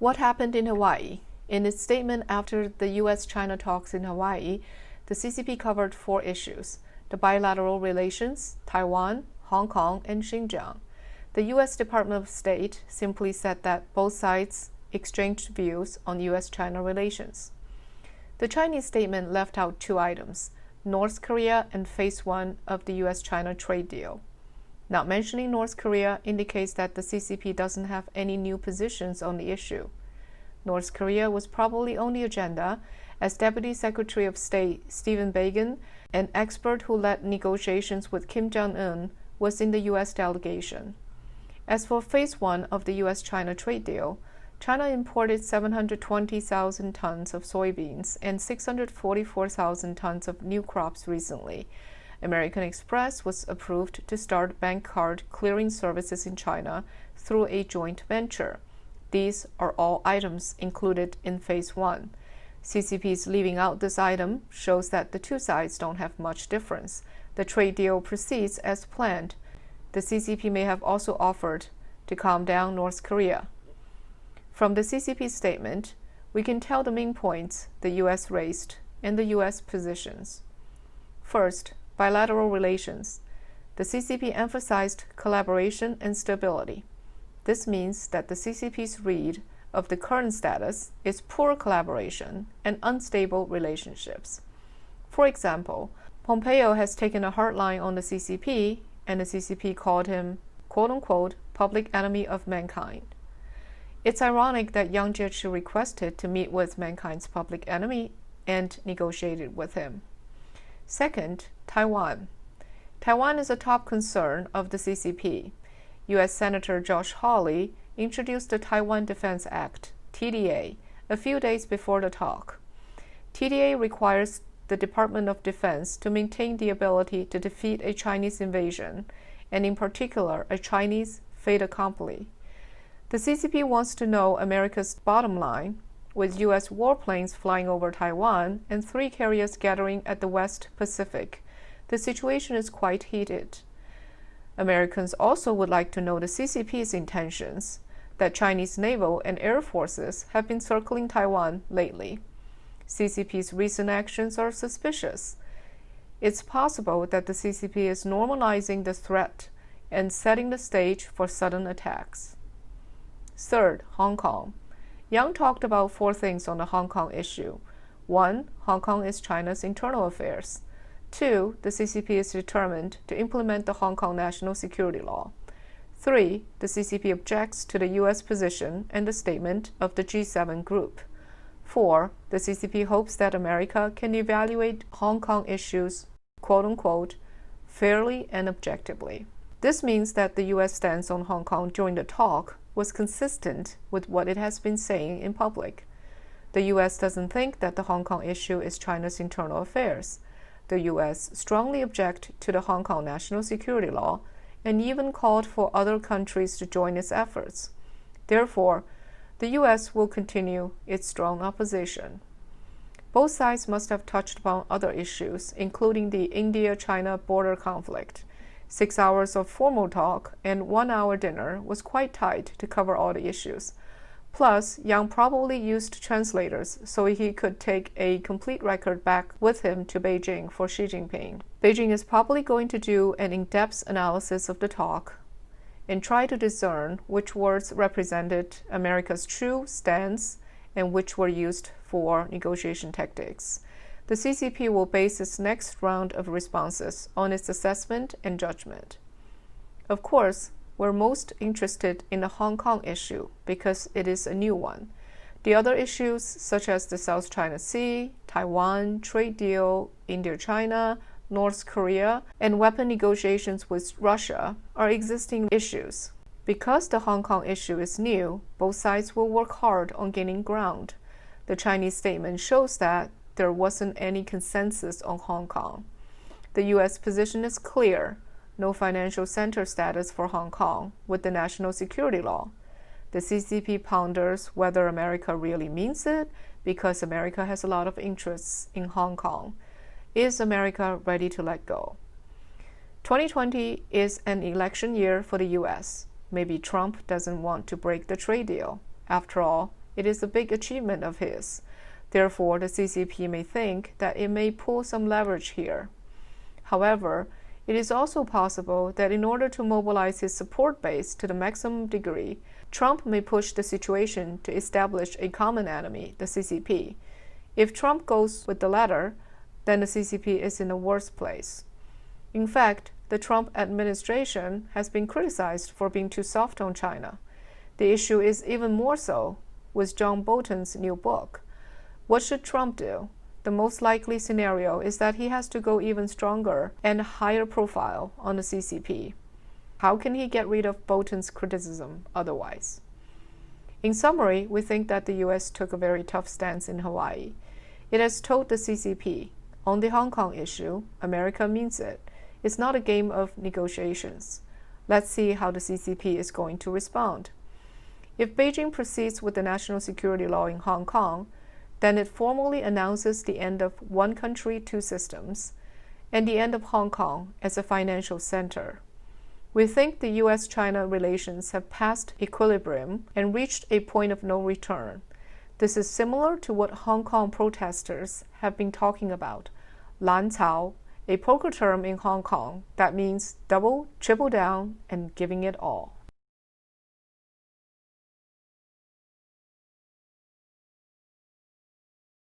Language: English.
What happened in Hawaii? In its statement after the U.S. China talks in Hawaii, the CCP covered 4 issues: the bilateral relations, Taiwan, Hong Kong, and Xinjiang. The U.S. Department of State simply said that both sides exchanged views on U.S. China relations. The Chinese statement left out 2 items: North Korea and Phase 1 of the U.S. China trade deal. Not mentioning North Korea indicates that the CCP doesn't have any new positions on the issue. North Korea was probably on the agenda, as Deputy Secretary of State Stephen Biegun, an expert who led negotiations with Kim Jung Un, was in the U.S. delegation. As for Phase 1 of the U.S. China trade deal, China imported 720,000 tons of soybeans and 644,000 tons of new crops recently. American Express was approved to start bank card clearing services in China through a joint venture. These are all items included in Phase 1. CCP's leaving out this item shows that the 2 sides don't have much difference. The trade deal proceeds as planned. The CCP may have also offered to calm down North Korea. From the CCP statement, we can tell the main points the U.S. raised and the U.S. positions. First, bilateral relations. The CCP emphasized collaboration and stability. This means that the CCP's read of the current status is poor collaboration and unstable relationships. For example, Pompeo has taken a hard line on the CCP, and the CCP called him, quote-unquote, public enemy of mankind. It's ironic that Yang Jiechi requested to meet with mankind's public enemy and negotiated with him. Second, Taiwan. Taiwan is a top concern of the CCP. U.S. Senator Josh Hawley introduced the Taiwan Defense Act, TDA, a few days before the talk. TDA requires the Department of Defense to maintain the ability to defeat a Chinese invasion, and in particular, a Chinese fait accompli. The CCP wants to know America's bottom line, with U.S. warplanes flying over Taiwan and 3 carriers gathering at the West Pacific. The situation is quite heated. Americans also would like to know the CCP's intentions, that Chinese naval and air forces have been circling Taiwan lately. CCP's recent actions are suspicious. It's possible that the CCP is normalizing the threat and setting the stage for sudden attacks. Third, Hong Kong. Yang talked about 4 things on the Hong Kong issue. 1. Hong Kong is China's internal affairs. 2. The CCP is determined to implement the Hong Kong national security law. 3. The CCP objects to the U.S. position and the statement of the G7 group. 4. The CCP hopes that America can evaluate Hong Kong issues, quote-unquote, fairly and objectively. This means that the U.S. stance on Hong Kong during the talk was consistent with what it has been saying in public. The U.S. doesn't think that the Hong Kong issue is China's internal affairs. The U.S. strongly objected to the Hong Kong national security law and even called for other countries to join its efforts. Therefore, the U.S. will continue its strong opposition. Both sides must have touched upon other issues, including the India-China border conflict. 6 hours of formal talk and 1-hour dinner was quite tight to cover all the issues. Plus, Yang probably used translators so he could take a complete record back with him to Beijing for Xi Jinping. Beijing is probably going to do an in-depth analysis of the talk and try to discern which words represented America's true stance and which were used for negotiation tactics. The CCP will base its next round of responses on its assessment and judgment. Of course, we're most interested in the Hong Kong issue because it is a new one. The other issues, such as the South China Sea, Taiwan, trade deal, India-China, North Korea, and weapon negotiations with Russia, are existing issues. Because the Hong Kong issue is new, both sides will work hard on gaining ground. The Chinese statement shows that there wasn't any consensus on Hong Kong. The U.S. position is clear: no financial center status for Hong Kong with the national security law. The CCP ponders whether America really means it because America has a lot of interests in Hong Kong. Is America ready to let go? 2020 is an election year for the U.S. Maybe Trump doesn't want to break the trade deal. After all, it is a big achievement of his. Therefore, the CCP may think that it may pull some leverage here. However, it is also possible that in order to mobilize his support base to the maximum degree, Trump may push the situation to establish a common enemy, the CCP. If Trump goes with the latter, then the CCP is in a worse place. In fact, the Trump administration has been criticized for being too soft on China. The issue is even more so with John Bolton's new book. What should Trump do? The most likely scenario is that he has to go even stronger and higher profile on the CCP. How can he get rid of Bolton's criticism otherwise? In summary, we think that the U.S. took a very tough stance in Hawaii. It has told the CCP, on the Hong Kong issue, America means it. It's not a game of negotiations. Let's see how the CCP is going to respond. If Beijing proceeds with the national security law in Hong Kong, then it formally announces the end of one country, two systems, and the end of Hong Kong as a financial center. We think the U.S.-China relations have passed equilibrium and reached a point of no return. This is similar to what Hong Kong protesters have been talking about, Lan Cao, a poker term in Hong Kong that means double, triple down, and giving it all.